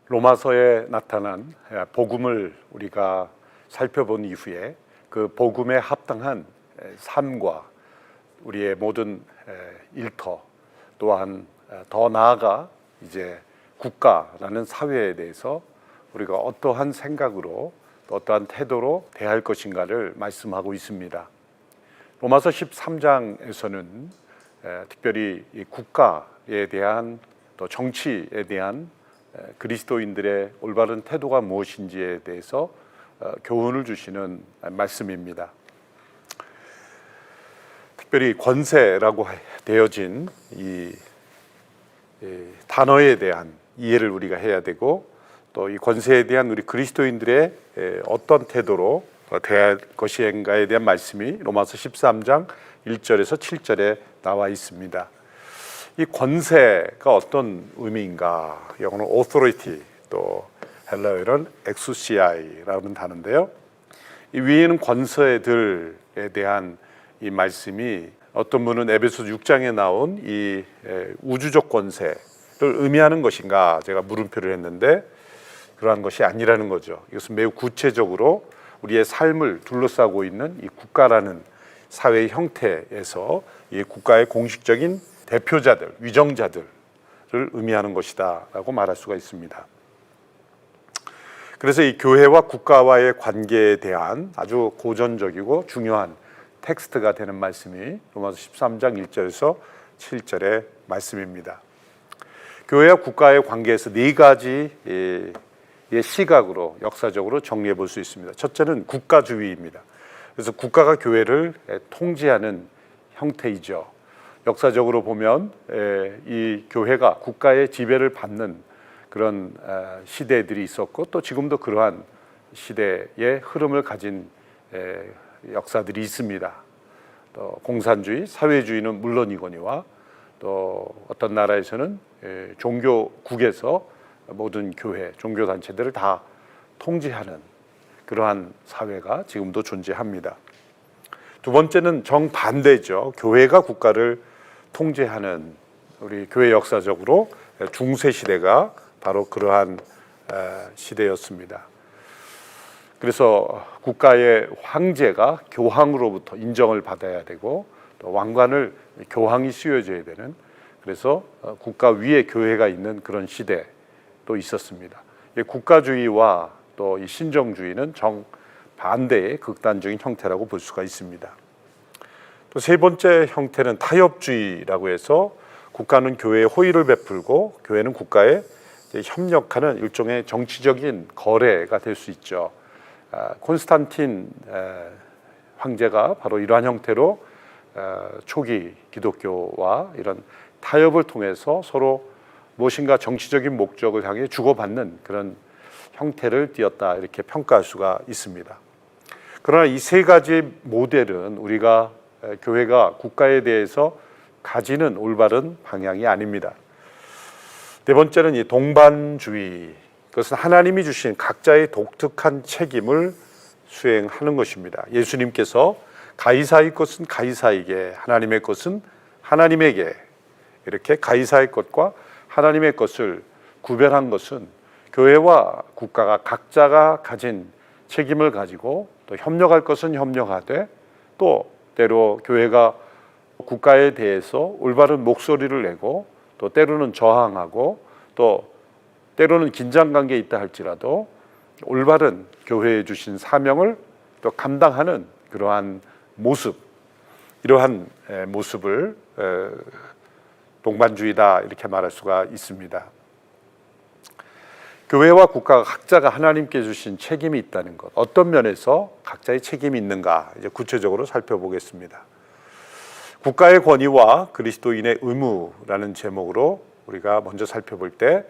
로마서에 나타난 복음을 우리가 살펴본 이후에 그 복음에 합당한 삶과 우리의 모든 일터, 또한 더 나아가 이제 국가라는 사회에 대해서 우리가 어떠한 생각으로 또 어떠한 태도로 대할 것인가를 말씀하고 있습니다. 로마서 13장에서는 특별히 이 국가에 대한 또 정치에 대한 그리스도인들의 올바른 태도가 무엇인지에 대해서 교훈을 주시는 말씀입니다. 특별히 권세라고 되어진 이 단어에 대한 이해를 우리가 해야 되고, 또 이 권세에 대한 우리 그리스도인들의 어떤 태도로 대할 것인가에 대한 말씀이 로마서 13장 1절에서 7절에 나와 있습니다. 이 권세가 어떤 의미인가? 영어로 authority, 또 헬라어로는 exousia라는 단어인데요. 이 위에는 권세들에 대한 이 말씀이 어떤 분은 에베소 6장에 나온 이 우주적 권세를 의미하는 것인가 제가 물음표를 했는데, 그러한 것이 아니라는 거죠. 이것은 매우 구체적으로 우리의 삶을 둘러싸고 있는 이 국가라는 사회의 형태에서 이 국가의 공식적인 대표자들, 위정자들을 의미하는 것이다 라고 말할 수가 있습니다. 그래서 이 교회와 국가와의 관계에 대한 아주 고전적이고 중요한 텍스트가 되는 말씀이 로마서 13장 1절에서 7절의 말씀입니다. 교회와 국가의 관계에서 네 가지 시각으로 역사적으로 정리해 볼 수 있습니다. 첫째는 국가주의입니다. 그래서 국가가 교회를 통제하는 형태이죠. 역사적으로 보면 이 교회가 국가의 지배를 받는 그런 시대들이 있었고, 또 지금도 그러한 시대의 흐름을 가진 역사들이 있습니다. 또 공산주의, 사회주의는 물론이거니와 또 어떤 나라에서는 종교국에서 모든 교회, 종교단체들을 다 통제하는 그러한 사회가 지금도 존재합니다. 두 번째는 정반대죠. 교회가 국가를 통제하는, 우리 교회 역사적으로 중세시대가 바로 그러한 시대였습니다. 그래서 국가의 황제가 교황으로부터 인정을 받아야 되고, 또 왕관을 교황이 씌워줘야 되는, 그래서 국가 위에 교회가 있는 그런 시대도 있었습니다. 국가주의와 또 이 신정주의는 정반대의 극단적인 형태라고 볼 수가 있습니다. 또 세 번째 형태는 타협주의라고 해서 국가는 교회에 호의를 베풀고 교회는 국가에 협력하는 일종의 정치적인 거래가 될 수 있죠. 콘스탄틴 황제가 바로 이러한 형태로 초기 기독교와 이런 타협을 통해서 서로 무엇인가 정치적인 목적을 향해 주고받는 그런 형태를 띠었다, 이렇게 평가할 수가 있습니다. 그러나 이 세 가지 모델은 우리가 교회가 국가에 대해서 가지는 올바른 방향이 아닙니다. 네 번째는 이 동반주의, 그것은 하나님이 주신 각자의 독특한 책임을 수행하는 것입니다. 예수님께서 가이사의 것은 가이사에게, 하나님의 것은 하나님에게, 이렇게 가이사의 것과 하나님의 것을 구별한 것은 교회와 국가가 각자가 가진 책임을 가지고 또 협력할 것은 협력하되, 또 때로 교회가 국가에 대해서 올바른 목소리를 내고, 또 때로는 저항하고, 또 때로는 긴장관계에 있다 할지라도 올바른 교회에 주신 사명을 또 감당하는 그러한 모습, 이러한 모습을 동반주의다, 이렇게 말할 수가 있습니다. 교회와 국가가 각자가 하나님께 주신 책임이 있다는 것, 어떤 면에서 각자의 책임이 있는가 이제 구체적으로 살펴보겠습니다. 국가의 권위와 그리스도인의 의무라는 제목으로 우리가 먼저 살펴볼 때,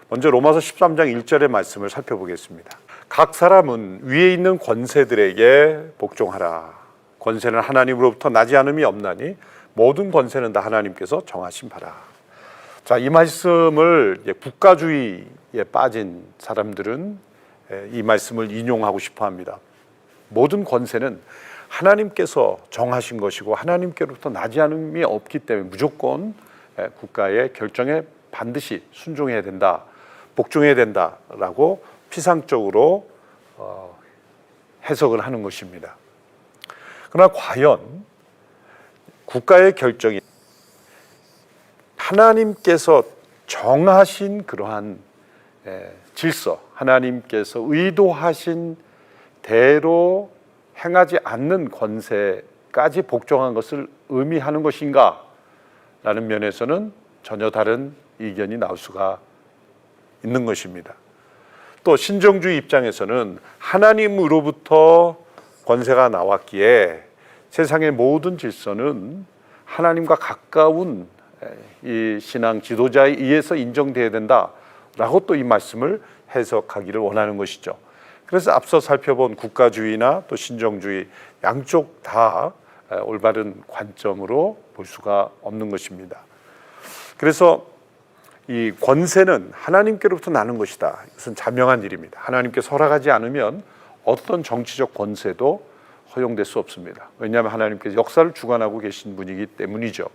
먼저 로마서 13장 1절의 말씀을 살펴보겠습니다. 각 사람은 위에 있는 권세들에게 복종하라. 권세는 하나님으로부터 나지 않음이 없나니 모든 권세는 다 하나님께서 정하신 바라. 자, 이 말씀을 국가주의에 빠진 사람들은 이 말씀을 인용하고 싶어 합니다. 모든 권세는 하나님께서 정하신 것이고 하나님께로부터 나지 않음이 없기 때문에 무조건 국가의 결정에 반드시 순종해야 된다. 복종해야 된다라고 피상적으로 해석을 하는 것입니다. 그러나 과연 국가의 결정이 하나님께서 정하신 그러한 질서, 하나님께서 의도하신 대로 행하지 않는 권세까지 복종한 것을 의미하는 것인가? 라는 면에서는 전혀 다른 의견이 나올 수가 있는 것입니다. 또 신정주의 입장에서는 하나님으로부터 권세가 나왔기에 세상의 모든 질서는 하나님과 가까운 이 신앙 지도자에 의해서 인정되어야 된다라고 또 이 말씀을 해석하기를 원하는 것이죠. 그래서 앞서 살펴본 국가주의나 또 신정주의 양쪽 다 올바른 관점으로 볼 수가 없는 것입니다. 그래서 이 권세는 하나님께로부터 나는 것이다. 이것은 자명한 일입니다. 하나님께서 허락하지 않으면 어떤 정치적 권세도 허용될 수 없습니다. 왜냐하면 하나님께서 역사를 주관하고 계신 분이기 때문이죠.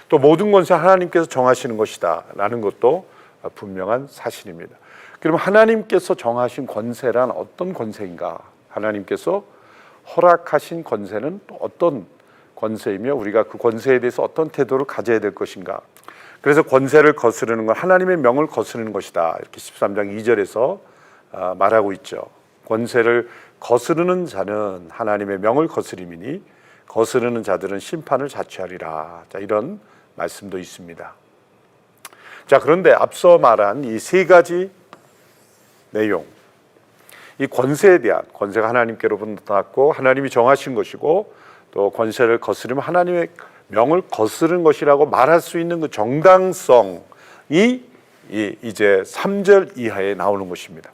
또 모든 권세 하나님께서 정하시는 것이다 라는 것도 분명한 사실입니다. 그럼 하나님께서 정하신 권세란 어떤 권세인가? 하나님께서 허락하신 권세는 또 어떤 권세이며 우리가 그 권세에 대해서 어떤 태도를 가져야 될 것인가? 그래서 권세를 거스르는 건 하나님의 명을 거스르는 것이다. 이렇게 13장 2절에서 말하고 있죠. 권세를 거스르는 자는 하나님의 명을 거스림이니 거스르는 자들은 심판을 자취하리라. 자, 이런 말씀도 있습니다. 자, 그런데 앞서 말한 이 세 가지 내용, 이 권세에 대한, 권세가 하나님께로부터 났고 하나님이 정하신 것이고 또 권세를 거스르면 하나님의 명을 거스른 것이라고 말할 수 있는 그 정당성이 이제 3절 이하에 나오는 것입니다.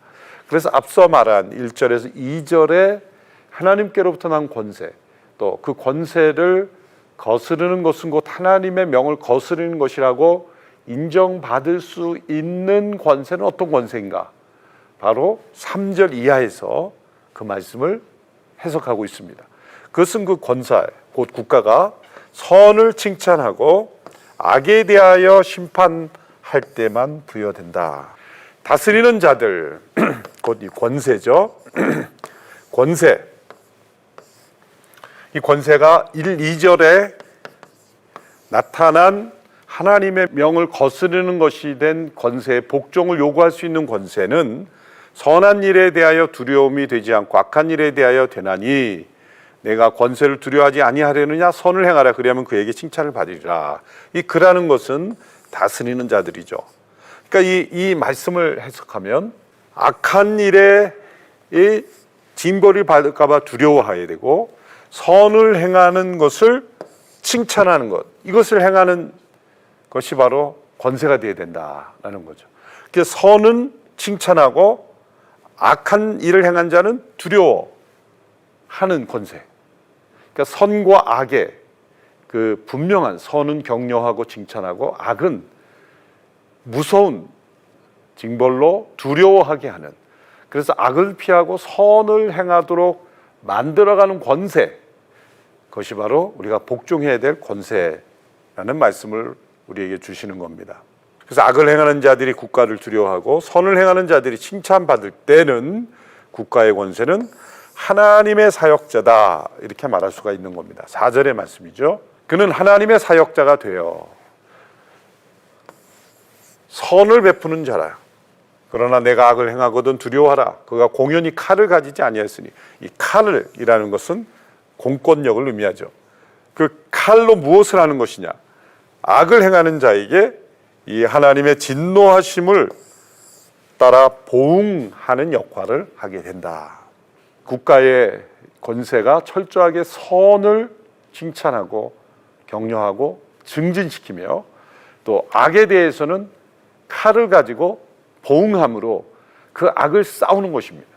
그래서 앞서 말한 1절에서 2절에 하나님께로부터 난 권세, 또 그 권세를 거스르는 것은 곧 하나님의 명을 거스르는 것이라고 인정받을 수 있는 권세는 어떤 권세인가? 바로 3절 이하에서 그 말씀을 해석하고 있습니다. 그것은 그 권세, 곧 국가가 선을 칭찬하고 악에 대하여 심판할 때만 부여된다. 다스리는 자들, 곧 이 권세죠. 권세. 이 권세가 1, 2절에 나타난 하나님의 명을 거스르는 것이 된 권세의 복종을 요구할 수 있는 권세는 선한 일에 대하여 두려움이 되지 않고 악한 일에 대하여 되나니 내가 권세를 두려워하지 아니하려느냐 선을 행하라 그리하면 그에게 칭찬을 받으리라. 이 그라는 것은 다스리는 자들이죠. 그러니까 이 말씀을 해석하면 악한 일에 징벌을 받을까 봐 두려워해야 되고 선을 행하는 것을 칭찬하는 것, 이것을 행하는 것이 바로 권세가 되어야 된다라는 거죠. 그래서 선은 칭찬하고 악한 일을 행한 자는 두려워하는 권세. 그러니까 선과 악의 그 분명한, 선은 격려하고 칭찬하고 악은 무서운 징벌로 두려워하게 하는, 그래서 악을 피하고 선을 행하도록 만들어가는 권세, 그것이 바로 우리가 복종해야 될 권세라는 말씀을 우리에게 주시는 겁니다. 그래서 악을 행하는 자들이 국가를 두려워하고 선을 행하는 자들이 칭찬받을 때는 국가의 권세는 하나님의 사역자다, 이렇게 말할 수가 있는 겁니다. 4절의 말씀이죠. 그는 하나님의 사역자가 되어 선을 베푸는 자라. 그러나 내가 악을 행하거든 두려워하라. 그가 공연히 칼을 가지지 아니하였으니, 이 칼이라는 것은 공권력을 의미하죠. 그 칼로 무엇을 하는 것이냐? 악을 행하는 자에게 이 하나님의 진노하심을 따라 보응하는 역할을 하게 된다. 국가의 권세가 철저하게 선을 칭찬하고 격려하고 증진시키며 또 악에 대해서는 칼을 가지고 보응함으로 그 악을 싸우는 것입니다.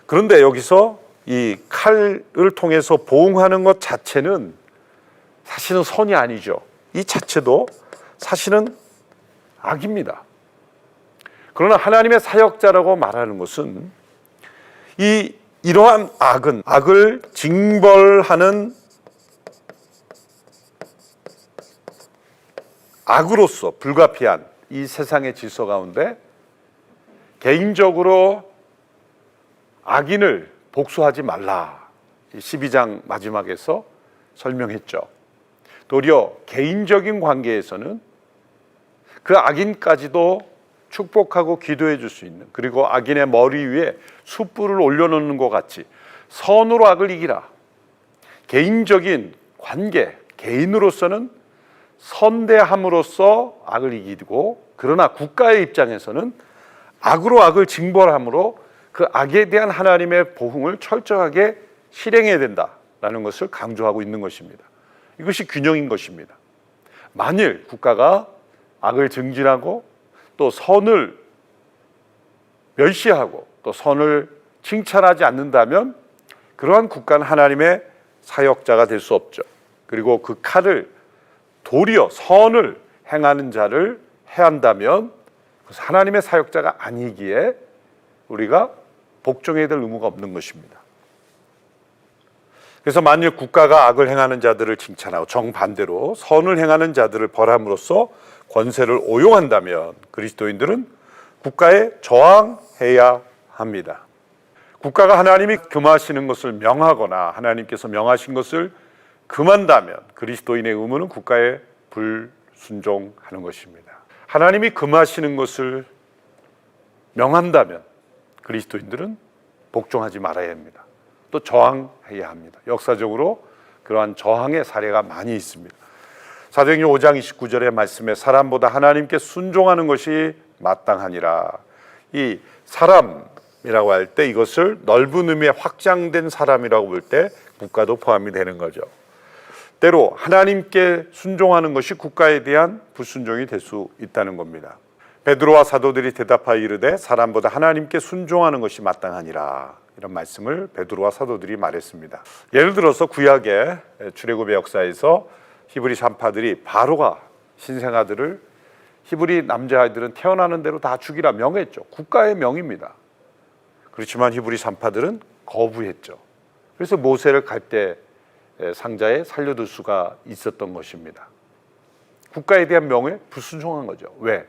그런데 여기서 이 칼을 통해서 보응하는 것 자체는 사실은 선이 아니죠. 이 자체도 사실은 악입니다. 그러나 하나님의 사역자라고 말하는 것은 이러한 악을 징벌하는 악으로서 불가피한 이 세상의 질서 가운데 개인적으로 악인을 복수하지 말라. 12장 마지막에서 설명했죠. 도리어 개인적인 관계에서는 그 악인까지도 축복하고 기도해 줄 수 있는, 그리고 악인의 머리 위에 숯불을 올려놓는 것 같이 선으로 악을 이기라. 개인적인 관계, 개인으로서는 선대함으로써 악을 이기고, 그러나 국가의 입장에서는 악으로 악을 징벌함으로 그 악에 대한 하나님의 보응을 철저하게 실행해야 된다라는 것을 강조하고 있는 것입니다. 이것이 균형인 것입니다. 만일 국가가 악을 증진하고 또 선을 멸시하고 또 선을 칭찬하지 않는다면 그러한 국가는 하나님의 사역자가 될 수 없죠. 그리고 그 칼을 도리어 선을 행하는 자를 해한다면 하나님의 사역자가 아니기에 우리가 복종해야 될 의무가 없는 것입니다. 그래서 만일 국가가 악을 행하는 자들을 칭찬하고 정반대로 선을 행하는 자들을 벌함으로써 권세를 오용한다면 그리스도인들은 국가에 저항해야 합니다. 국가가 하나님이 금하시는 것을 명하거나 하나님께서 명하신 것을 금한다면 그리스도인의 의무는 국가에 불순종하는 것입니다. 하나님이 금하시는 것을 명한다면 그리스도인들은 복종하지 말아야 합니다. 또 저항해야 합니다. 역사적으로 그러한 저항의 사례가 많이 있습니다. 사도행전 5장 29절의 말씀에 사람보다 하나님께 순종하는 것이 마땅하니라. 이 사람이라고 할 때 이것을 넓은 의미의 확장된 사람이라고 볼 때 국가도 포함이 되는 거죠. 때로 하나님께 순종하는 것이 국가에 대한 불순종이 될 수 있다는 겁니다. 베드로와 사도들이 대답하여 이르되 사람보다 하나님께 순종하는 것이 마땅하니라. 이런 말씀을 베드로와 사도들이 말했습니다. 예를 들어서 구약의 출애굽의 역사에서 히브리 산파들이 바로가 신생아들을 히브리 남자아이들은 태어나는 대로 다 죽이라 명했죠. 국가의 명입니다. 그렇지만 히브리 산파들은 거부했죠. 그래서 모세를 갈대 상자에 살려둘 수가 있었던 것입니다. 국가에 대한 명에 불순종한 거죠. 왜?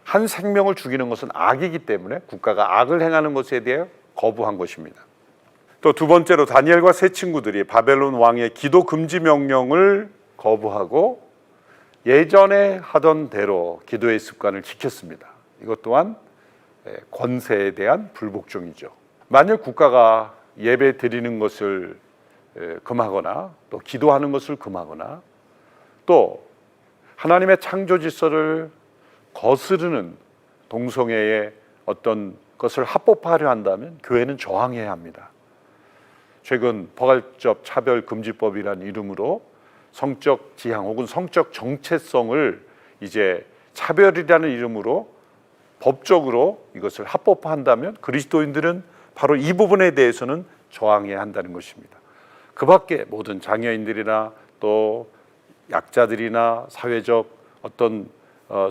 한 생명을 죽이는 것은 악이기 때문에 국가가 악을 행하는 것에 대해 거부한 것입니다. 또 두 번째로 다니엘과 세 친구들이 바벨론 왕의 기도 금지 명령을 거부하고 예전에 하던 대로 기도의 습관을 지켰습니다. 이것 또한 권세에 대한 불복종이죠. 만일 국가가 예배 드리는 것을 금하거나 또 기도하는 것을 금하거나 또 하나님의 창조 질서를 거스르는 동성애의 어떤 것을 합법화하려 한다면 교회는 저항해야 합니다. 최근 포괄적 차별금지법이라는 이름으로 성적 지향 혹은 성적 정체성을 이제 차별이라는 이름으로 법적으로 이것을 합법화한다면 그리스도인들은 바로 이 부분에 대해서는 저항해야 한다는 것입니다. 그 밖에 모든 장애인들이나 또 약자들이나 사회적 어떤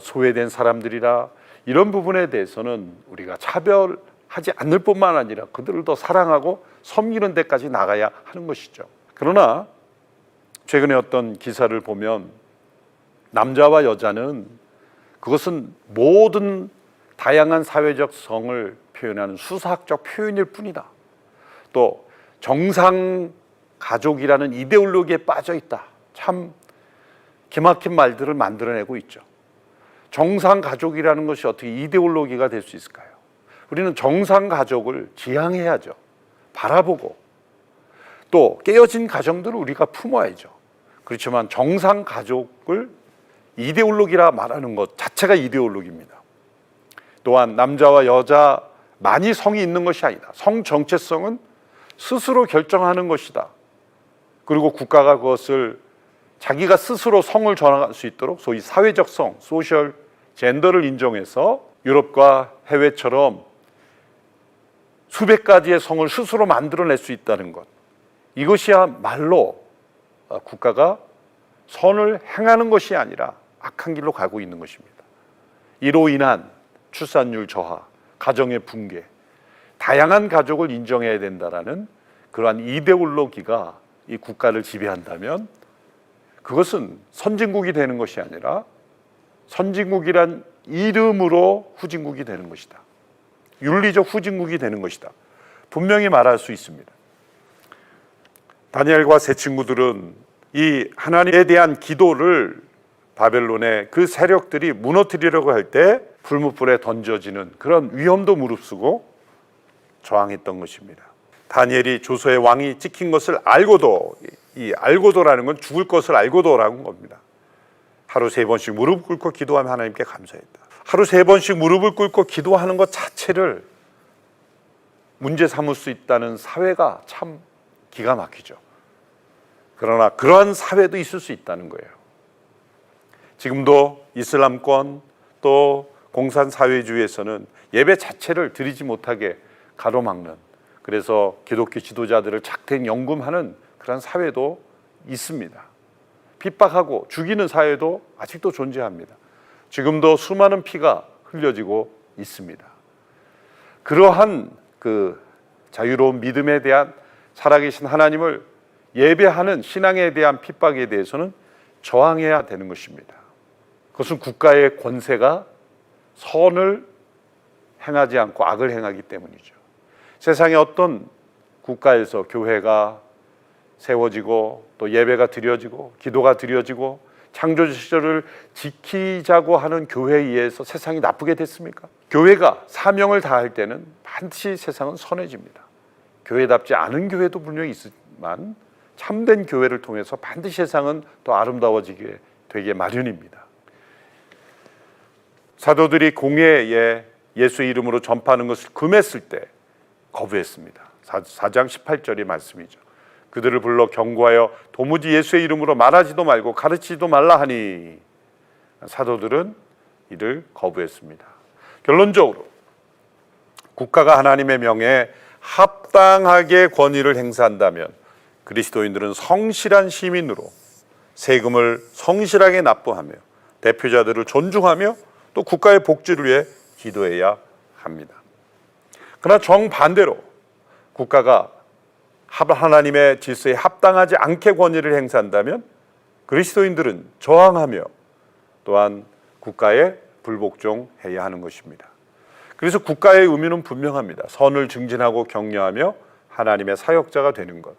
소외된 사람들이나 이런 부분에 대해서는 우리가 차별하지 않을 뿐만 아니라 그들을 더 사랑하고 섬기는 데까지 나가야 하는 것이죠. 그러나 최근에 어떤 기사를 보면 남자와 여자는 그것은 모든 다양한 사회적 성을 표현하는 수사학적 표현일 뿐이다. 또 정상 가족이라는 이데올로기에 빠져 있다. 참 기막힌 말들을 만들어내고 있죠. 정상 가족이라는 것이 어떻게 이데올로기가 될 수 있을까요? 우리는 정상 가족을 지향해야죠. 바라보고 또 깨어진 가정들을 우리가 품어야죠. 그렇지만 정상 가족을 이데올로기라 말하는 것 자체가 이데올로기입니다. 또한 남자와 여자만이 성이 있는 것이 아니다. 성 정체성은 스스로 결정하는 것이다. 그리고 국가가 그것을 자기가 스스로 성을 정할 수 있도록 소위 사회적 성, 소셜 젠더를 인정해서 유럽과 해외처럼 수백 가지의 성을 스스로 만들어낼 수 있다는 것, 이것이야말로 국가가 선을 행하는 것이 아니라 악한 길로 가고 있는 것입니다. 이로 인한 출산율 저하, 가정의 붕괴, 다양한 가족을 인정해야 된다라는 그러한 이데올로기가 이 국가를 지배한다면 그것은 선진국이 되는 것이 아니라 선진국이란 이름으로 후진국이 되는 것이다. 윤리적 후진국이 되는 것이다. 분명히 말할 수 있습니다. 다니엘과 세 친구들은 이 하나님에 대한 기도를 바벨론의 그 세력들이 무너뜨리려고 할 때 불못불에 던져지는 그런 위험도 무릅쓰고 저항했던 것입니다. 다니엘이 조서의 왕이 찍힌 것을 알고도, 이 알고도라는 건 죽을 것을 알고도라는 겁니다. 하루 3번씩 무릎 꿇고 기도하며 하나님께 감사했다. 하루 3번씩 무릎을 꿇고 기도하는 것 자체를 문제 삼을 수 있다는 사회가 참 기가 막히죠. 그러나 그러한 사회도 있을 수 있다는 거예요. 지금도 이슬람권 또 공산사회주의에서는 예배 자체를 드리지 못하게 가로막는, 그래서 기독교 지도자들을 착택 연금하는 그런 사회도 있습니다. 핍박하고 죽이는 사회도 아직도 존재합니다. 지금도 수많은 피가 흘려지고 있습니다. 그러한 그 자유로운 믿음에 대한 살아계신 하나님을 예배하는 신앙에 대한 핍박에 대해서는 저항해야 되는 것입니다. 그것은 국가의 권세가 선을 행하지 않고 악을 행하기 때문이죠. 세상의 어떤 국가에서 교회가 세워지고 또 예배가 드려지고 기도가 드려지고 창조 시절을 지키자고 하는 교회에 의해서 세상이 나쁘게 됐습니까? 교회가 사명을 다할 때는 반드시 세상은 선해집니다. 교회답지 않은 교회도 분명히 있지만 참된 교회를 통해서 반드시 세상은 더 아름다워지게 되게 마련입니다. 사도들이 공회에 예수의 이름으로 전파하는 것을 금했을 때 거부했습니다. 4장 18절의 말씀이죠. 그들을 불러 경고하여 도무지 예수의 이름으로 말하지도 말고 가르치지도 말라 하니 사도들은 이를 거부했습니다. 결론적으로 국가가 하나님의 명예에 합당하게 권위를 행사한다면 그리스도인들은 성실한 시민으로 세금을 성실하게 납부하며 대표자들을 존중하며 또 국가의 복지를 위해 기도해야 합니다. 그러나 정반대로 국가가 하나님의 질서에 합당하지 않게 권위를 행사한다면 그리스도인들은 저항하며 또한 국가에 불복종해야 하는 것입니다. 그래서 국가의 의미는 분명합니다. 선을 증진하고 격려하며 하나님의 사역자가 되는 것,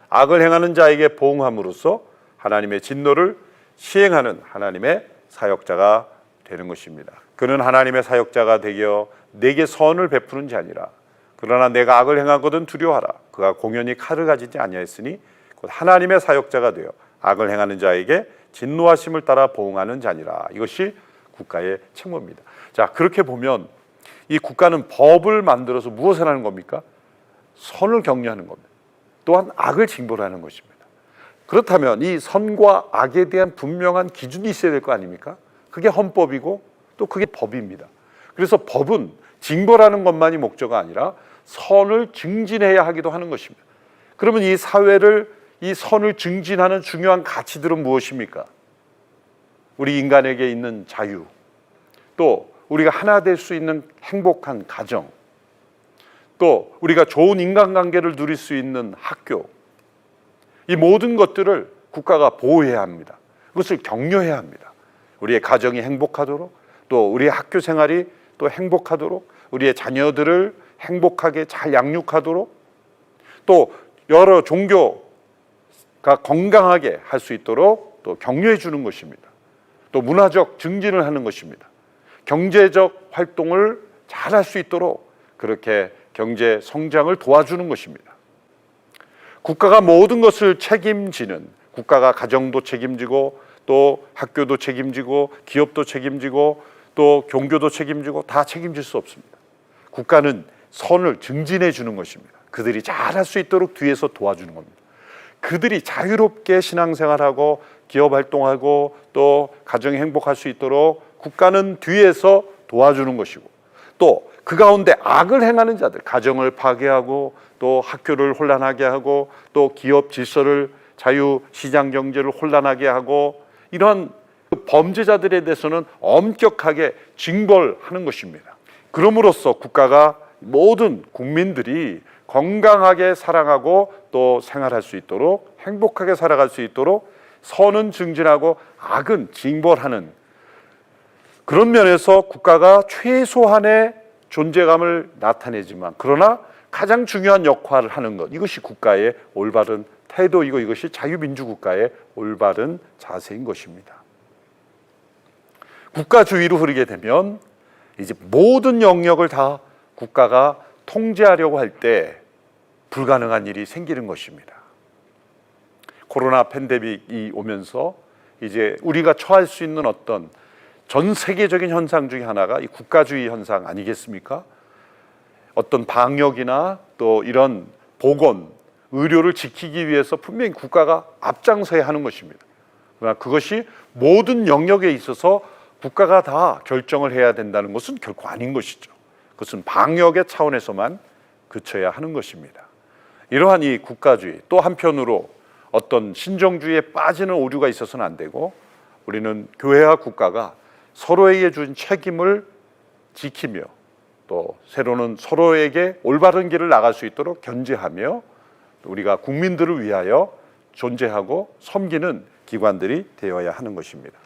악을 행하는 자에게 보응함으로써 하나님의 진노를 시행하는 하나님의 사역자가 되는 것입니다. 그는 하나님의 사역자가 되어 내게 선을 베푸는 자니라. 그러나 내가 악을 행하거든 두려워하라. 그가 공연히 칼을 가지지 아니하였으니 곧 하나님의 사역자가 되어 악을 행하는 자에게 진노하심을 따라 보응하는 자니라. 이것이 국가의 책무입니다. 자, 그렇게 보면 이 국가는 법을 만들어서 무엇을 하는 겁니까? 선을 격려하는 겁니다. 또한 악을 징벌하는 것입니다. 그렇다면 이 선과 악에 대한 분명한 기준이 있어야 될 거 아닙니까? 그게 헌법이고 또 그게 법입니다. 그래서 법은 징벌하는 것만이 목적이 아니라 선을 증진해야 하기도 하는 것입니다. 그러면 이 사회를, 이 선을 증진하는 중요한 가치들은 무엇입니까? 우리 인간에게 있는 자유, 또 우리가 하나 될 수 있는 행복한 가정, 또 우리가 좋은 인간관계를 누릴 수 있는 학교, 이 모든 것들을 국가가 보호해야 합니다. 그것을 격려해야 합니다. 우리의 가정이 행복하도록, 또 우리의 학교 생활이 또 행복하도록, 우리의 자녀들을 행복하게 잘 양육하도록, 또 여러 종교가 건강하게 할 수 있도록 또 격려해 주는 것입니다. 또 문화적 증진을 하는 것입니다. 경제적 활동을 잘 할 수 있도록 그렇게 경제 성장을 도와주는 것입니다. 국가가 모든 것을 책임지는, 국가가 가정도 책임지고 또 학교도 책임지고 기업도 책임지고 또 종교도 책임지고 다 책임질 수 없습니다. 국가는 선을 증진해 주는 것입니다. 그들이 잘할 수 있도록 뒤에서 도와주는 겁니다. 그들이 자유롭게 신앙생활하고 기업 활동하고 또 가정이 행복할 수 있도록 국가는 뒤에서 도와주는 것이고, 또 그 가운데 악을 행하는 자들, 가정을 파괴하고 또 학교를 혼란하게 하고 또 기업 질서를, 자유시장 경제를 혼란하게 하고 이런 범죄자들에 대해서는 엄격하게 징벌하는 것입니다. 그럼으로써 국가가 모든 국민들이 건강하게 살아가고 또 생활할 수 있도록, 행복하게 살아갈 수 있도록 선은 증진하고 악은 징벌하는, 그런 면에서 국가가 최소한의 존재감을 나타내지만 그러나 가장 중요한 역할을 하는 것, 이것이 국가의 올바른 태도이고 이것이 자유민주국가의 올바른 자세인 것입니다. 국가주의로 흐르게 되면 이제 모든 영역을 다 국가가 통제하려고 할 때 불가능한 일이 생기는 것입니다. 코로나 팬데믹이 오면서 이제 우리가 처할 수 있는 어떤 전 세계적인 현상 중에 하나가 이 국가주의 현상 아니겠습니까? 어떤 방역이나 또 이런 보건, 의료를 지키기 위해서 분명히 국가가 앞장서야 하는 것입니다. 그러나 그것이 모든 영역에 있어서 국가가 다 결정을 해야 된다는 것은 결코 아닌 것이죠. 그것은 방역의 차원에서만 그쳐야 하는 것입니다. 이러한 이 국가주의, 또 한편으로 어떤 신정주의에 빠지는 오류가 있어서는 안 되고 우리는 교회와 국가가 서로에게 준 책임을 지키며 또 새로는 서로에게 올바른 길을 나갈 수 있도록 견제하며 우리가 국민들을 위하여 존재하고 섬기는 기관들이 되어야 하는 것입니다.